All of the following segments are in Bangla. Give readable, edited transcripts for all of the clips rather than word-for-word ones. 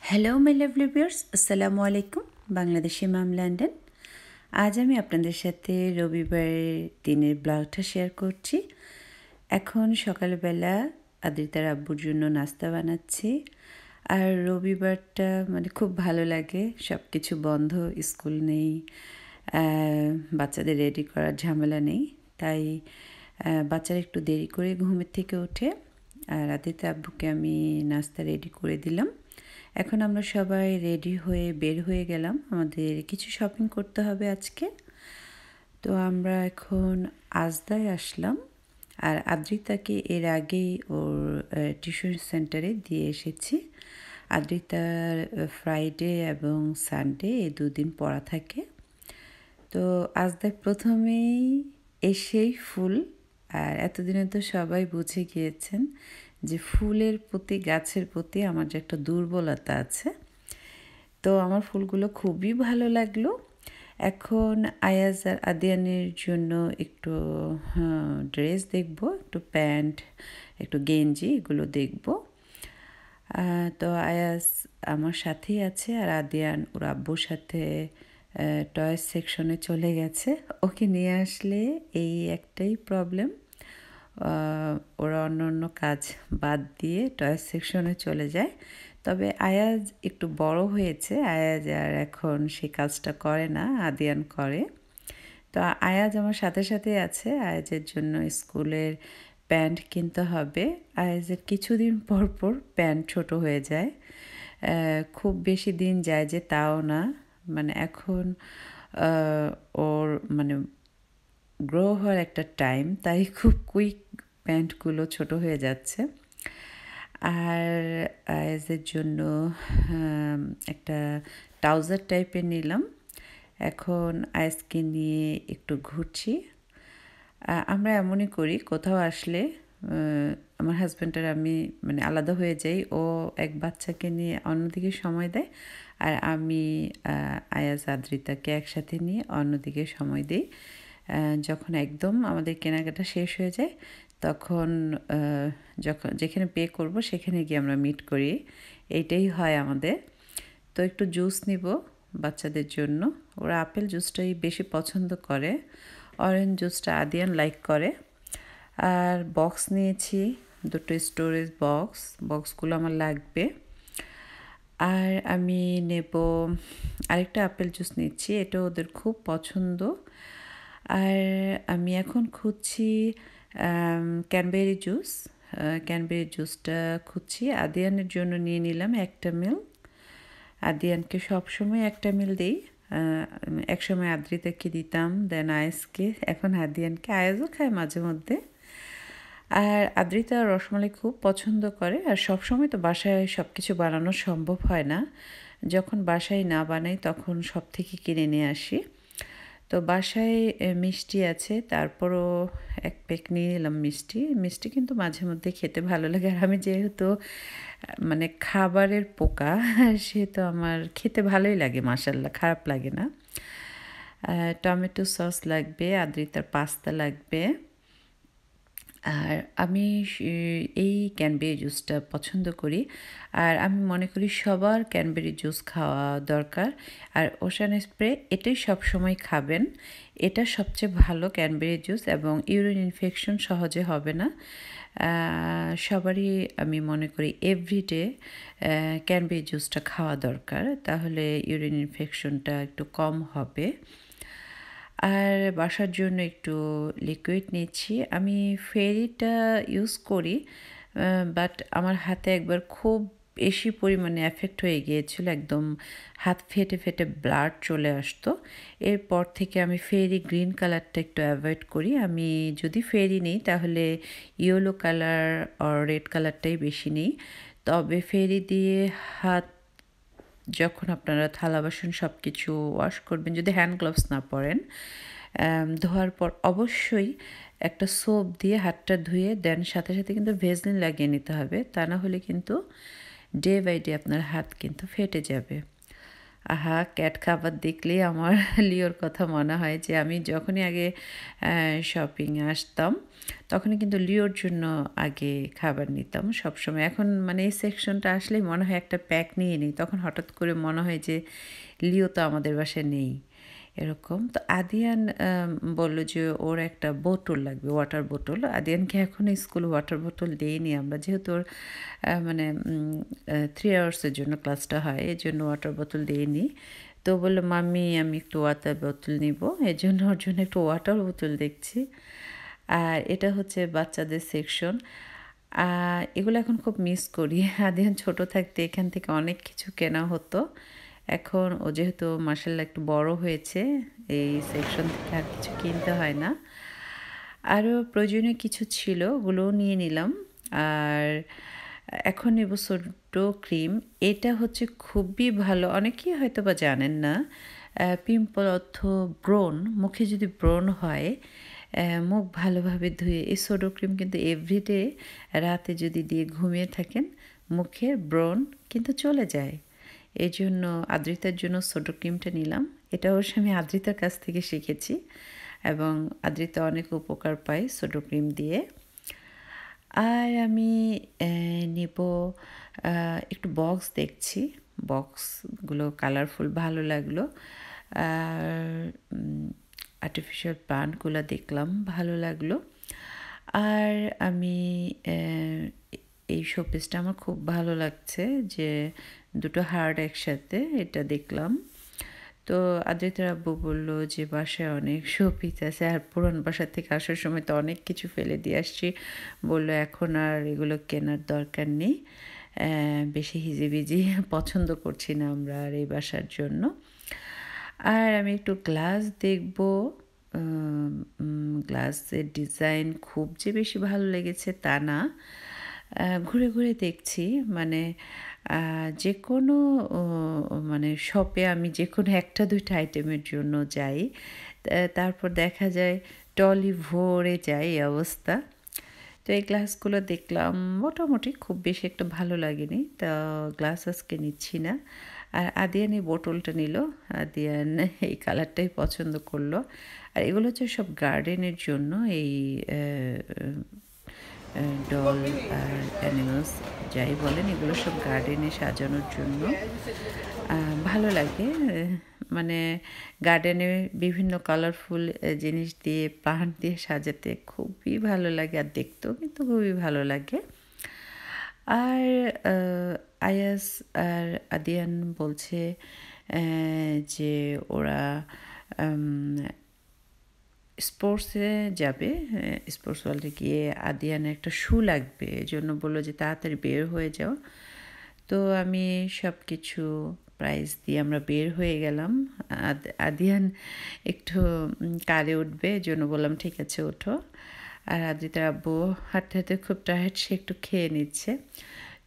হ্যালো মাই লাভলি ভিউয়ার্স, আসসালামু আলাইকুম। বাংলাদেশি মাম লন্ডন। আজ আমি আপনাদের সাথে রবিবারের দিনের ব্লগটা শেয়ার করছি। এখন সকালবেলা আদ্রিতার আব্বুর জন্য নাস্তা বানাচ্ছি। আর রবিবারটা খুব ভালো লাগে, সব কিছু বন্ধ, স্কুল নেই, বাচ্চাদের রেডি করার ঝামেলা নেই। তাই বাচ্চারা একটু দেরি করে ঘুমের থেকে ওঠে আর আদ্রিতা আব্বুকে আমি নাস্তা রেডি করে দিলাম। এখন আমরা সবাই রেডি হয়ে বের হয়ে গেলাম, আমাদের কিছু শপিং করতে হবে আজকে। তো আমরা এখন আজদায় আসলাম আর আদ্রিতাকে এর আগেই ওর টিউশন সেন্টারে দিয়ে এসেছি। আদ্রিতার ফ্রাইডে এবং সানডে এই দুদিন পড়া থাকে। তো আজদায় প্রথমেই এসেই ফুল, আর এতদিনে তো সবাই বুঝে গিয়েছেন যে ফুলের প্রতি, গাছের প্রতি আমার যে একটা দুর্বলতা আছে। তো আমার ফুলগুলো খুবই ভালো লাগলো। এখন আয়াজ আর আদিয়ানের জন্য একটু ড্রেস দেখব, একটু প্যান্ট, একটু গেঞ্জি, এগুলো দেখব। তো আয়াজ আমার সাথেই আছে আর আদিয়ান ওর আব্বুর সাথে টয়েস সেকশনে চলে গেছে। ওকে নিয়ে আসলে এই একটাই প্রবলেম, ওরা অন্য অন্য কাজ বাদ দিয়ে টয়েস সেকশনে চলে যায়। তবে আয়াজ একটু বড় হয়েছে, আয়াজ আর এখন সে কাজটা করে না, আদিয়ান করে। তো আয়াজ আমার সাথে সাথে আছে, আয়াজের জন্য স্কুলের প্যান্ট কিনতে হবে। আয়াজের কিছুদিন পর পর প্যান্ট ছোট হয়ে যায়, খুব বেশি দিন যায় যে তাও না। এখন ওর গ্রো হওয়ার একটা টাইম, তাই খুব কুইক প্যান্টগুলো ছোট হয়ে যাচ্ছে। আর আয়াজের জন্য একটা ট্রাউজার টাইপের নিলাম। এখন আয়াজকে নিয়ে একটু ঘুরছি। আমরা এমনই করি, কোথাও আসলে আমার হাজব্যান্ড আর আমি আলাদা হয়ে যাই। ও এক বাচ্চাকে নিয়ে অন্যদিকে সময় দেয় আর আমি আয়াজ আদ্রিতাকে একসাথে নিয়ে অন্যদিকে সময় দিই। যখন একদম আমাদের কেনাকাটা শেষ হয়ে যায় তখন যেখানে পে করব সেখানে গিয়ে আমরা মিট করি, এইটাই হয় আমাদের। তো একটু জুস নিব বাচ্চাদের জন্য, ওরা আপেল জুসটাই বেশি পছন্দ করে, অরেঞ্জ জুসটা আদিয়ান লাইক করে। আর বক্স নিয়েছি, দুটো স্টোরেজ বক্সগুলো আমার লাগবে। আর আমি নেব আরেকটা আপেল জুস নিচ্ছি, এটা ওদের খুব পছন্দ। আর আমি এখন খুঁজছি ক্যানবেরি জুসটা খুঁজছি। আদিয়ানের জন্য নিয়ে নিলাম একটা মিল। আদিয়ানকে সবসময় একটা মিল দিই, একসময় আদ্রিতাকে দিতাম, দেন আয়েসকে, এখন আদিয়ানকে। আয়েসও খায় মাঝে মধ্যে। আর আদ্রিতা রসমালাই খুব পছন্দ করে। আর সবসময় তো বাসায় সব কিছু বানানো সম্ভব হয় না, যখন বাসায় না বানাই তখন সব থেকে কিনে নিয়ে আসি। তো বাসায় মিষ্টি আছে, তারপরও এক প্যাক নিয়ে নিলাম মিষ্টি কিন্তু মাঝে মধ্যে খেতে ভালো লাগে। আর আমি যেহেতু খাবারের পোকা, সেহেতু আমার খেতে ভালোই লাগে, মাশাআল্লাহ, খারাপ লাগে না। টমেটো সস লাগবে, আদ্রিতার পাস্তা লাগবে। আর আমি এই ক্যানবেরি জুসটা পছন্দ করি, আর আমি মনে করি সবার ক্যানবেরি জুস খাওয়া দরকার। আর ওশান স্প্রে এটাই সবসময় খাবেন, এটা সবচেয়ে ভালো ক্যানবেরি জুস, এবং ইউরিন ইনফেকশন সহজে হবে না। সবারই আমি মনে করি এভরিডে ক্যানবেরি জুসটা খাওয়া দরকার, তাহলে ইউরিন ইনফেকশনটা একটু কম হবে। আর বাসার জন্য একটু লিকুইড নিচ্ছি। আমি ফেরিটা ইউজ করি, বাট আমার হাতে একবার খুব বেশি পরিমাণে এফেক্ট হয়ে গিয়েছিল, একদম হাত ফেটে ফেটে ব্লাড চলে আসতো। এরপর থেকে আমি ফেরি গ্রিন কালারটা একটু অ্যাভয়েড করি। আমি যদি ফেরি নিই তাহলে ইয়েলো কালার আর রেড কালারটাই বেশি নিই। তবে ফেরি দিয়ে হাত যখন আপনারা থালা বাসন সব কিছু ওয়াশ করবেন, যদি হ্যান্ড গ্লাভস না পরেন, ধোয়ার পর অবশ্যই একটা সোপ দিয়ে হাতটা ধুয়ে দেন সাথে সাথে কিন্তু ভেজলিন লাগিয়ে নিতে হবে, তা না হলে কিন্তু ডে বাই ডে আপনার হাত কিন্তু ফেটে যাবে। আহা! ক্যাট খাবার দেখলেই আমার লিওর কথা মনে হয় যে আমি যখনই আগে শপিংয়ে আসতাম, তখনই কিন্তু লিওর জন্য আগে খাবার নিতাম সবসময়। এখন মানে এই সেকশনটা আসলেই মনে হয় একটা প্যাক নিয়ে নিই। তখন হঠাৎ করে মনে হয় যে লিও তো আমাদের বাসায় নেই। এরকম। তো আদিয়ান বলল যে ওর একটা বোতল লাগবে, ওয়াটার বোতল। আদিয়ানকে এখনো স্কুলে ওয়াটার বোতল দেইনি আমরা। যেহেতু ওর মানে 3 আওয়ার্সের জন্য ক্লাসটা হয়, এজন্য ওয়াটার বোতল দেইনি। তো বলল, "মাম্মি আমি একটু ওয়াটার বোতল নিবো।" এজন্য ওর জন্য একটু ওয়াটার বোতল দেখছি। আর এটা হচ্ছে বাচ্চাদের সেকশন। এগুলো এখন খুব মিস করি। আদিয়ান ছোট থাকতে এখান থেকে অনেক কিছু কেনা হতো। এখন ও যেহেতু মাশাআল্লাহ একটু বড় হয়েছে, এই সেকশন থেকে আর কিছু কিনতে হয় না। আরও প্রয়োজনীয় কিছু ছিল, ওগুলোও নিয়ে নিলাম। আর এখন নেব ছোট্ট ক্রিম। এটা হচ্ছে খুবই ভালো। অনেকেই হয়তোবা জানেন না। পিম্পল অথবা ব্রণ, মুখে যদি ব্রণ হয়, মুখ ভালোভাবে ধুয়ে এই সোডো ক্রিম কিন্তু এভরিডে রাতে যদি দিয়ে ঘুমিয়ে থাকেন, মুখের ব্রণ কিন্তু চলে যায়। এজন্য আদ্রিতার জন্য সোডো ক্রিমটা নিলাম। এটা অবশ্য আমি আদ্রিতার কাছ থেকে শিখেছি এবং আদ্রিতা অনেক উপকার পায় সোডো ক্রিম দিয়ে। আর আমি নেব একটু বক্স দেখছি। বক্সগুলো কালারফুল ভালো লাগলো। আর আর্টিফিশিয়াল প্লান্টগুলো দেখলাম, ভালো লাগলো। আর আমি এই শোপিসটা আমার খুব ভালো লাগছে যে দুটো হার্ট একসাথে, এটা দেখলাম। তো আদ্রিতার আব্বু বলল যে বাসায় অনেক শোপিস আছে, আর পুরান বাসা থেকে আসার সময় তো অনেক কিছু ফেলে দিয়ে আসছি। বলল এখন আর এগুলো কেনার দরকার নেই, বেশি হিজিবিজি পছন্দ করছি না আমরা আর এই বাসার জন্য। আর আমি একটু গ্লাস দেখব। গ্লাসের ডিজাইন খুব যে বেশি ভালো লেগেছে তা না, ঘুরে ঘুরে দেখছি। মানে যে কোনো মানে শপে আমি যে কোনো একটা দুইটা আইটেমের জন্য যাই, তারপর দেখা যায় ট্রলি ভরে যায় এই অবস্থা। তো এই গ্লাসগুলো দেখলাম, মোটামুটি খুব বেশি একটা ভালো লাগেনি, তা গ্লাস আজকে নিচ্ছি না। আর আদিয়ান এই বোতলটা নিল। আদিয়ান এই কালারটাই পছন্দ করলো। আর এগুলো হচ্ছে সব গার্ডেনের জন্য, এই ডল আর অ্যানিমালস যাই বলেন, এগুলো সব গার্ডেনে সাজানোর জন্য ভালো লাগে। মানে গার্ডেনে বিভিন্ন কালারফুল জিনিস দিয়ে, প্লান্ট দিয়ে সাজাতে খুবই ভালো লাগে, আর দেখতেও কিন্তু খুবই ভালো লাগে। আর আয়াস আর আদিয়ান বলছে যে ওরা স্পোর্টসে যাবে, স্পোর্টস ওয়ার্ল্ডে গিয়ে আদিয়ানের একটা শু লাগবে, এজন্য বললো যে তাড়াতাড়ি বের হয়ে যাও। তো আমি সব কিছু প্রাইস দিয়ে আমরা বের হয়ে গেলাম। আদিয়ান একটু কারে উঠবে, এজন্য বললাম ঠিক আছে ওঠো। আর আদিতার আব্বু হাঁটতে হাঁটতে খুব টায়ার্ড, সে একটু খেয়ে নিচ্ছে।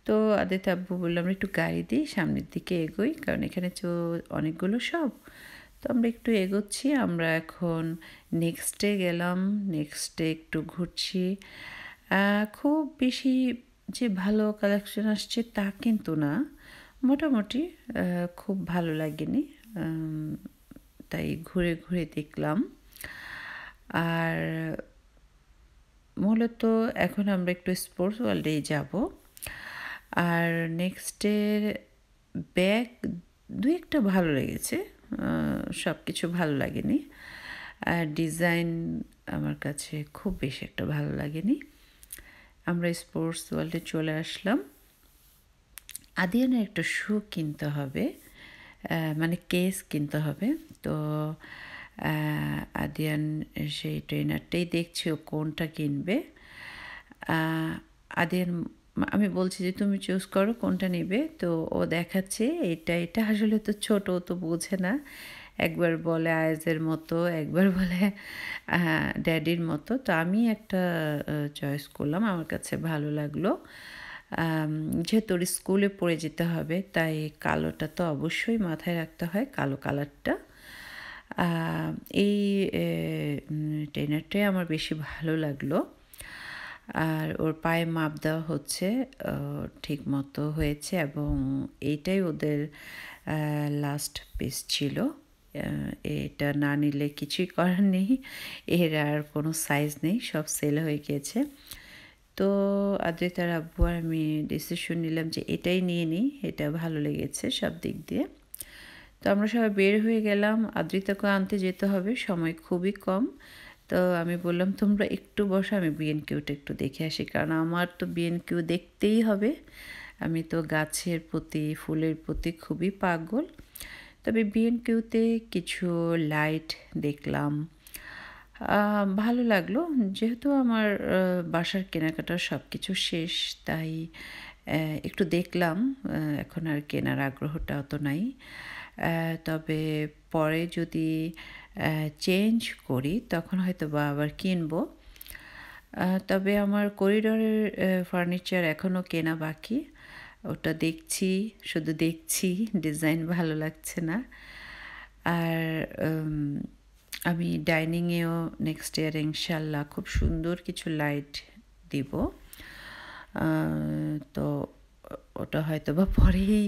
তো আদিতার আব্বু বললাম একটু গাড়ি দিই, সামনের দিকে এগোই, কারণ এখানে তো অনেকগুলো সব। তো আমরা একটু এগোচ্ছি। আমরা এখন নেক্সট ডে গেলাম, নেক্সট ডে একটু ঘুরছি। খুব বেশি যে ভালো কালেকশন আসছে তা কিন্তু না, মোটামুটি খুব ভালো লাগেনি, তাই ঘুরে ঘুরে দেখলাম। আর মূলত এখন আমরা একটু স্পোর্টস ওয়ার্ল্ডেই যাব। আর নেক্সট ডের ব্যাগ দু একটা ভালো লেগেছে, সব কিছু ভালো লাগেনি। আর ডিজাইন আমার কাছে খুব বেশি একটা ভালো লাগেনি। আমরা স্পোর্টস ওয়ার্ল্ডে চলে আসলাম। আদিয়ানের একটা শু কিনতে হবে, মানে কেস কিনতে হবে। তো আদিয়ান সেই ট্রেনারটাই দেখছে ও কোনটা কিনবে। আদিয়ান, আমি বলছি যে তুমি চুজ করো কোনটা নেবে, তো ও দেখাচ্ছে এটা এটা, আসলে তো ছোট, ও তো বোঝে না। একবার বলে আয়েজের মতো, একবার বলে ড্যাডির মতো। তো আমি একটা চয়েস করলাম, আমার কাছে ভালো লাগলো। যেহেতু ওর স্কুলে পড়ে যেতে হবে, তাই কালোটা তো অবশ্যই মাথায় রাখতে হয়, কালো কালারটা। এই ট্রেনারটাই আমার বেশি ভালো লাগলো। আর ওর পায়ে মাপ দেওয়া হচ্ছে, ঠিক মতো হয়েছে এবং এইটাই ওদের লাস্ট পিস ছিল। এটা না নিলে কিছুই করার নেই, এর আর কোনো সাইজ নেই, সব সেল হয়ে গিয়েছে। তো আদ্রিতার আব্বু আর আমি ডিসিশন নিলাম যে এটাই নিয়ে নিই, এটা ভালো লেগেছে সব দিক দিয়ে। তো আমরা সবাই বের হয়ে গেলাম, আদ্রিতাকে আনতে যেতে হবে, সময় খুবই কম। তো আমি বললাম তোমরা একটু বসো, আমি বিএনকিউটা একটু দেখে আসি, কারণ আমার তো বিএনকিউ দেখতেই হবে। আমি তো গাছের প্রতি, ফুলের প্রতি খুবই পাগল। তবে বিএনকিউতে কিছু লাইট দেখলাম, ভালো লাগলো। যেহেতু আমার বাসার কেনাকাটা সব কিছু শেষ, তাই একটু দেখলাম। এখন আর কেনার আগ্রহটা অত নাই। তবে পরে যদি চেঞ্জ করি তখন হয়তো বা আবার কিনবো। তবে আমার করিডোরের ফার্নিচার এখনও কেনা বাকি, ওটা দেখছি, শুধু দেখছি, ডিজাইন ভালো লাগছে না। আর আমি ডাইনিংয়েও নেক্সট ইয়ার ইনশাল্লাহ খুব সুন্দর কিছু লাইট দিব। তো ওটা হয়তো বা পরেই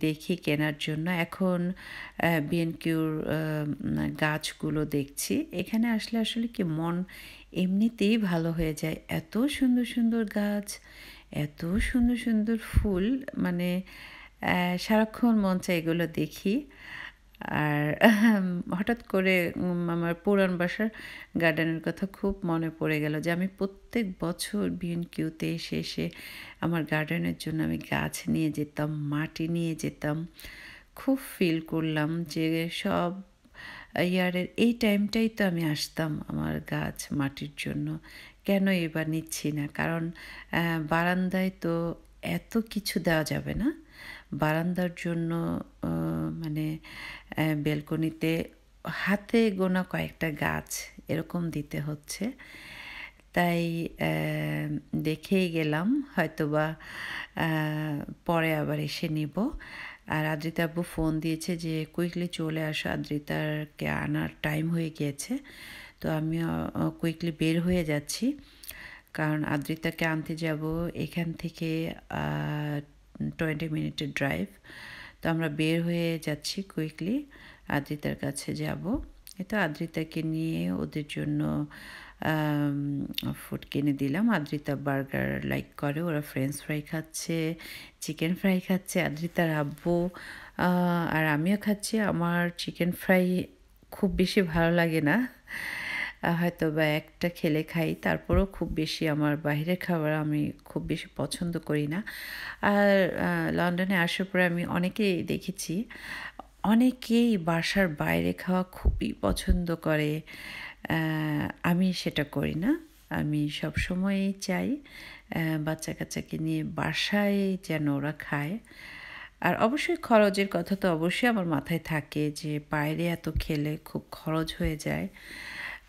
দেখি কেনার জন্য। এখন বিএনকিউর গাছগুলো দেখছি, এখানে আসলে আসলে কি মন এমনিতেই ভালো হয়ে যায়। এত সুন্দর সুন্দর গাছ, এত সুন্দর সুন্দর ফুল, মানে সারাক্ষণ মন চায় এগুলো দেখি। আর হঠাৎ করে আমার পুরান বাসার গার্ডেনের কথা খুব মনে পড়ে গেল যে আমি প্রত্যেক বছর বিএনকিউতে এসে এসে আমার গার্ডেনের জন্য আমি গাছ নিয়ে যেতাম, মাটি নিয়ে যেতাম। খুব ফিল করলাম যে সব ইয়ারের এই টাইমটাই তো আমি আসতাম আমার গাছ মাটির জন্য, কেন এবার নিচ্ছি না? কারণ বারান্দায় তো এত কিছু দেওয়া যাবে না। বারান্দার জন্য মানে বেলকনিতে হাতে গোনা কয়েকটা গাছ এরকম দিতে হচ্ছে। তাই দেখেই গেলাম, হয়তোবা পরে আবার এসে নিব। আর আদ্রিতা আব্বু ফোন দিয়েছে যে কুইকলি চলে আসো, আদ্রিতারকে আনার টাইম হয়ে গিয়েছে। তো আমিও কুইকলি বের হয়ে যাচ্ছি, কারণ আদ্রিতাকে আনতে যাব এখান থেকে 20 মিনিটের ড্রাইভ। তো আমরা বের হয়ে যাচ্ছি কুইকলি, আদ্রিতার কাছে যাব। তো আদ্রিতাকে নিয়ে ওদের জন্য ফুড কিনে দিলাম। আদ্রিতা বার্গার লাইক করে, ওরা ফ্রেঞ্চ ফ্রাই খাচ্ছে, চিকেন ফ্রাই খাচ্ছে, আদ্রিতার আব্বু আর আমিও খাচ্ছি। আমার চিকেন ফ্রাই খুব বেশি ভালো লাগে না, হয়তো বা একটা খেলে খাই, তারপরেও খুব বেশি আমার বাইরের খাবার আমি খুব বেশি পছন্দ করি না। আর লন্ডনে আসার পরে আমি অনেকেই দেখেছি, অনেকেই বাসার বাইরে খাওয়া খুবই পছন্দ করে। আমি সেটা করি না। আমি সবসময়ই চাই বাচ্চা কাচ্চাকে নিয়ে বাসায় যেন ওরা খায়। আর অবশ্যই খরচের কথা তো অবশ্যই আমার মাথায় থাকে যে বাইরে এত খেলে খুব খরচ হয়ে যায়।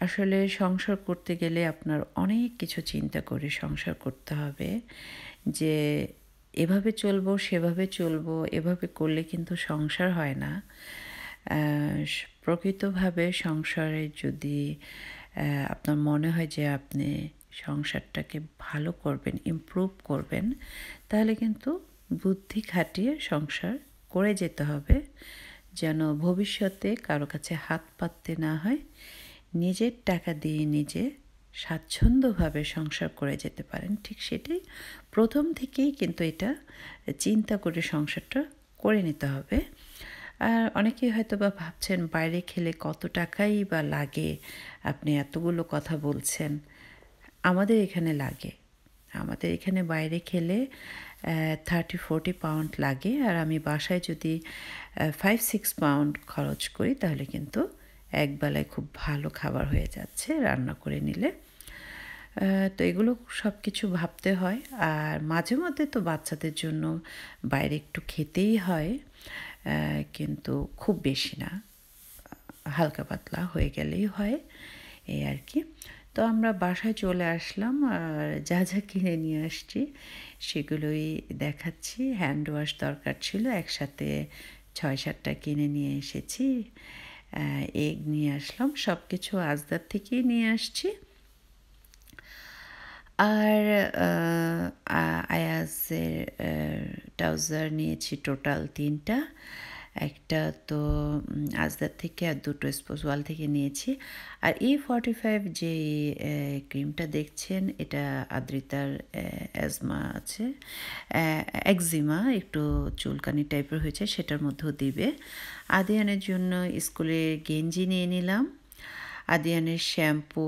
আসলে সংসার করতে গেলে আপনার অনেক কিছু চিন্তা করে সংসার করতে হবে, যে এভাবে চলবো, সেভাবে চলবো, এভাবে করলে কিন্তু সংসার হয় না। প্রকৃতভাবে সংসারে যদি আপনার মনে হয় যে আপনি সংসারটাকে ভালো করবেন, ইমপ্রুভ করবেন, তাহলে কিন্তু বুদ্ধি খাটিয়ে সংসার করে যেতে হবে, যেন ভবিষ্যতে কারো কাছে হাত পাততে না হয়। নিজের টাকা দিয়ে নিজে স্বাচ্ছন্দ্যভাবে সংসার করে যেতে পারেন। ঠিক সেটাই প্রথম থেকেই কিন্তু এটা চিন্তা করে সংসারটা করে নিতে হবে। আর অনেকেই হয়তো বা ভাবছেন বাইরে খেলে কত টাকাই বা লাগে, আপনি এতগুলো কথা বলছেন। আমাদের এখানে লাগে, আমাদের এখানে বাইরে খেলে 30-40 পাউন্ড লাগে, আর আমি বাসায় যদি 5-6 পাউন্ড খরচ করি তাহলে কিন্তু একবেলায় খুব ভালো খাবার হয়ে যাচ্ছে রান্না করে নিলে। তো এগুলো সব কিছু ভাবতে হয়। আর মাঝে মধ্যে তো বাচ্চাদের জন্য বাইরে একটু খেতেই হয়, কিন্তু খুব বেশি না, হালকা পাতলা হয়ে গেলেই হয়, এই আর কি। তো আমরা বাসায় চলে আসলাম, আর যা যা কিনে নিয়ে আসছি সেগুলোই দেখাচ্ছি। হ্যান্ড ওয়াশ দরকার ছিল, একসাথে 6-7টা কিনে নিয়ে এসেছি। এগ নিয়ে আসলাম, সব কিছু আজদার থেকেই নিয়ে আসছি। আর আয়াজের ট্রাউজার নিয়েছি টোটাল 3টা। একটা তো আজদার থেকে আর 2টো স্পোর্টস থেকে নিয়েছি। আর E45 যে ক্রিমটা দেখছেন এটা আদ্রিতার অ্যাজমা আছে, একজিমা একটু চুলকানি টাইপের হয়েছে, সেটার মধ্যেও দিবে। আদিয়ানের জন্য স্কুলের গেঞ্জি নিয়ে নিলাম, আদিয়ানের শ্যাম্পু,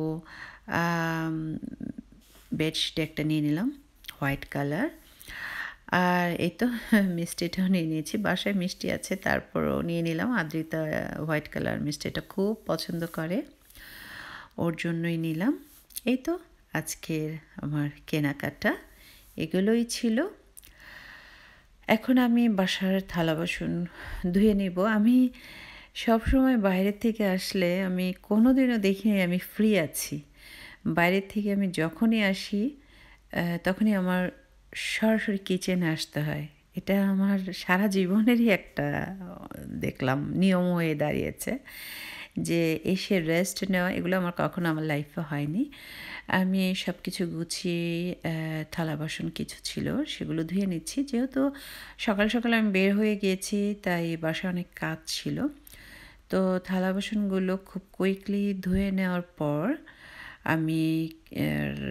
বেডশিট একটা নিয়ে নিলাম হোয়াইট কালার। আর এই তো মিষ্টিটাও নিয়ে নিয়েছি, বাসায় মিষ্টি আছে তারপরও নিয়ে নিলাম। আদ্রিতা হোয়াইট কালার মিষ্টিটা খুব পছন্দ করে, ওর জন্যই নিলাম। এই তো আজকের আমার কেনাকাটা এগুলোই ছিল। এখন আমি বাসার থালা বাসন ধুয়ে নিব। আমি সবসময় বাইরের থেকে আসলে আমি কোনোদিনও দেখিনি আমি ফ্রি আছি। বাইরের থেকে আমি যখনই আসি তখনই আমার সরাসরি কিচেনে আসতে হয়। এটা আমার সারা জীবনেরই একটা দেখলাম নিয়ম হয়ে দাঁড়িয়েছে যে এসে রেস্ট নেওয়া, এগুলো আমার কখনো আমার লাইফে হয়নি। আমি সব কিছু গুছিয়ে থালা বাসন কিছু ছিল সেগুলো ধুয়ে নিচ্ছি, যেহেতু সকাল সকাল আমি বের হয়ে গিয়েছি তাই বাসায় অনেক কাজ ছিল। তো থালা বাসনগুলো খুব কুইকলি ধুয়ে নেওয়ার পর আমি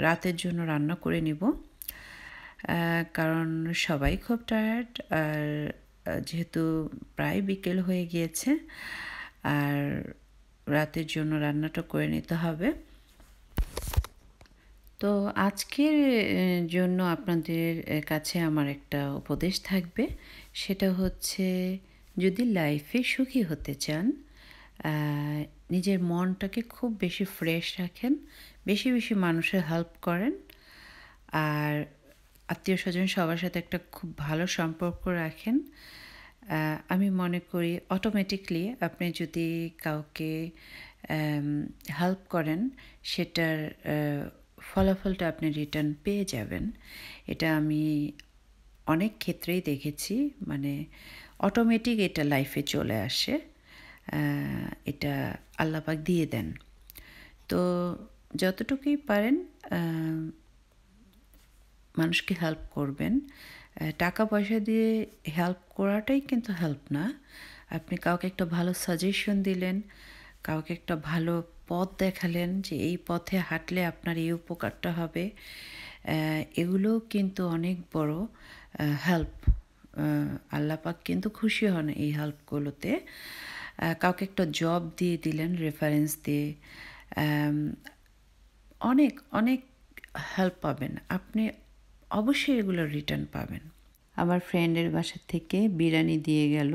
রাতের জন্য রান্না করে নিব, কারণ সবাই খুব টায়ার্ড। আর যেহেতু প্রায় বিকেল হয়ে গিয়েছে আর রাতের জন্য রান্নাটা করে নিতে হবে। তো আজকের জন্য আপনাদের কাছে আমার একটা উপদেশ থাকবে, সেটা হচ্ছে যদি লাইফে সুখী হতে চান, নিজের মনটাকে খুব বেশি ফ্রেশ রাখেন, বেশি বেশি মানুষের হেল্প করেন, আর আত্মীয় স্বজন সবার সাথে একটা খুব ভালো সম্পর্ক রাখেন। আমি মনে করি অটোমেটিকলি আপনি যদি কাউকে হেল্প করেন সেটার ফলাফলটা আপনি রিটার্ন পেয়ে যাবেন। এটা আমি অনেক ক্ষেত্রেই দেখেছি, মানে অটোমেটিক এটা লাইফে চলে আসে, এটা আল্লাহ পাক দিয়ে দেন। তো যতটুকুই পারেন মানুষকে হেল্প করবেন। টাকা পয়সা দিয়ে হেল্প করাটাই কিন্তু হেল্প না। আপনি কাউকে একটা ভালো সাজেশন দিলেন, কাউকে একটা ভালো পথ দেখালেন যে এই পথে হাঁটলে আপনার এই উপকারটা হবে, এগুলো কিন্তু অনেক বড় হেল্প। আল্লাহ পাক কিন্তু খুশি হন এই হেল্পগুলোতে। কাউকে একটা জব দিয়ে দিলেন রেফারেন্স দিয়ে, অনেক অনেক হেল্প পাবেন আপনি, অবশ্যই এগুলো রিটার্ন পাবেন। আমার ফ্রেন্ডের বাসা থেকে বিরিয়ানি দিয়ে গেল,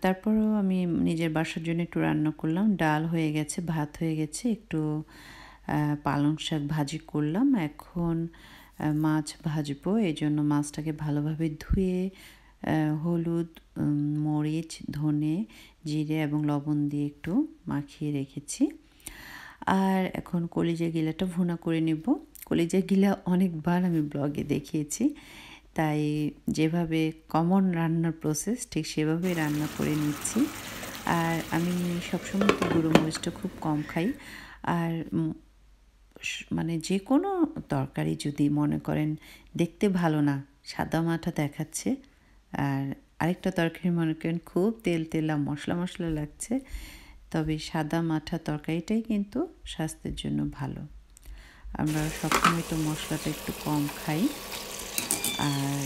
তারপরেও আমি নিজের বাসার জন্য একটু রান্না করলাম। ডাল হয়ে গেছে, ভাত হয়ে গেছে, একটু পালং শাক ভাজি করলাম। এখন মাছ ভাজবো, এই জন্য মাছটাকে ভালোভাবে ধুয়ে হলুদ, মরিচ, ধনে, জিরে এবং লবণ দিয়ে একটু মাখিয়ে রেখেছি। আর এখন কলিজা গিলাটা ভুনা করে নেব। কলিজা গিলা অনেকবার আমি ব্লগে দেখিয়েছি, তাই যেভাবে কমন রান্নার প্রসেস ঠিক সেভাবেই রান্না করে নিচ্ছি। আর আমি সবসময় তো গুঁড়ো মরিচটা খুব কম খাই। আর মানে যে কোনো তরকারি যদি মনে করেন দেখতে ভালো না, সাদা মাঠা দেখাচ্ছে, আর আরেকটা তরকারি মনে করেন খুব তেল তেলা মশলা মশলা লাগছে, তবে সাদা মাঠা তরকারিটাই কিন্তু স্বাস্থ্যের জন্য ভালো। আমরা সবসময় তো মশলাটা একটু কম খাই, আর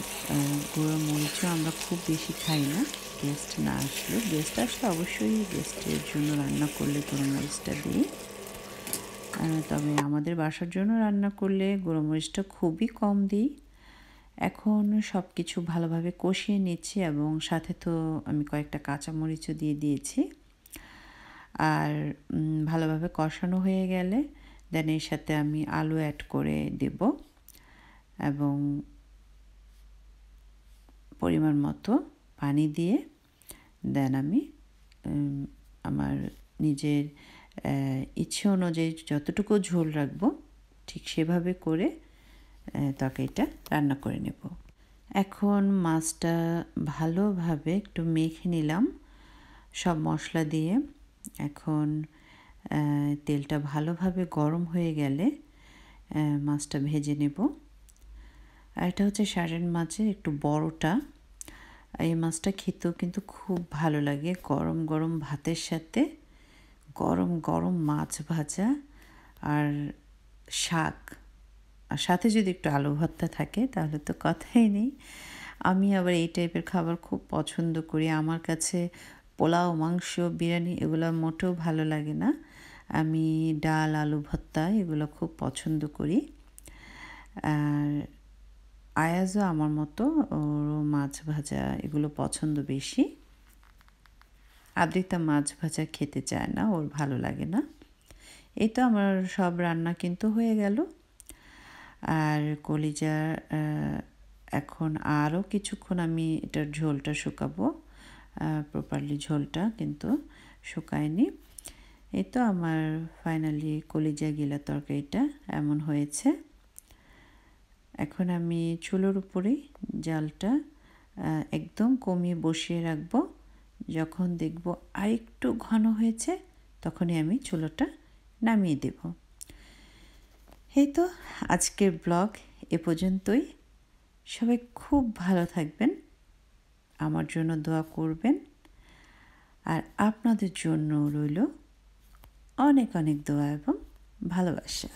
গুঁড়ো মরিচও আমরা খুব বেশি খাই না। গেস্ট না আসলে, গেস্ট আসলে অবশ্যই গেস্টের জন্য রান্না করলে গুঁড়ো মরিচটা দিই, তবে আমাদের বাসার জন্য রান্না করলে গুঁড়ো মরিচটা খুবই কম দিই। এখন সব কিছু ভালোভাবে কষিয়ে নিচ্ছি এবং সাথে তো আমি কয়েকটা কাঁচামরিচও দিয়ে দিয়েছি। আর ভালোভাবে কষানো হয়ে গেলে দেন এর সাথে আমি আলু অ্যাড করে দেব এবং পরিমাণ মতো পানি দিয়ে দেন আমি আমার নিজের ইচ্ছে অনুযায়ী যতটুকু ঝোল রাখবো ঠিক সেভাবে করে তরকারিটা রান্না করে নেব। এখন মাছটা ভালোভাবে একটু মেখে নিলাম সব মশলা দিয়ে। এখন তেলটা ভালোভাবে গরম হয়ে গেলে মাছটা ভেজে নেব। আর এটা হচ্ছে সারেন মাছের একটু বড়টা। এই মাছটা খেতেও কিন্তু খুব ভালো লাগে গরম গরম ভাতের সাথে, গরম গরম মাছ ভাজা আর শাক, আর সাথে যদি একটু আলু ভর্তা থাকে তাহলে তো কথাই নেই। আমি আবার এই টাইপের খাবার খুব পছন্দ করি। আমার কাছে পোলাও, মাংস, বিরিয়ানি এগুলো মোটেও ভালো লাগে না। আমি ডাল, আলু ভর্তা এগুলো খুব পছন্দ করি। আর আয়াজও আমার মতো, ওরও মাছ ভাজা এগুলো পছন্দ বেশি। আদ্রিতা মাছ ভাজা খেতে চায় না, ওর ভালো লাগে না। এই তো আমার সব রান্না কিন্তু হয়ে গেল। আর কলিজা এখন আরও কিছুক্ষণ আমি এটার ঝোলটা শুকাবো, প্রপারলি ঝোলটা কিন্তু শুকায়নি। এই তো আমার ফাইনালি কলিজা গিলা তরকারিটা এমন হয়েছে। এখন আমি চুলোর উপরেই জালটা একদম কমিয়ে বসিয়ে রাখবো। যখন দেখব আরেকটু ঘন হয়েছে তখনই আমি চুলোটা নামিয়ে দেব। এই তো আজকের ব্লগ এ পর্যন্তই। সবাই খুব ভালো থাকবেন, আমার জন্য দোয়া করবেন, আর আপনাদের জন্য রইল অনেক অনেক দোয়া এবং ভালোবাসা।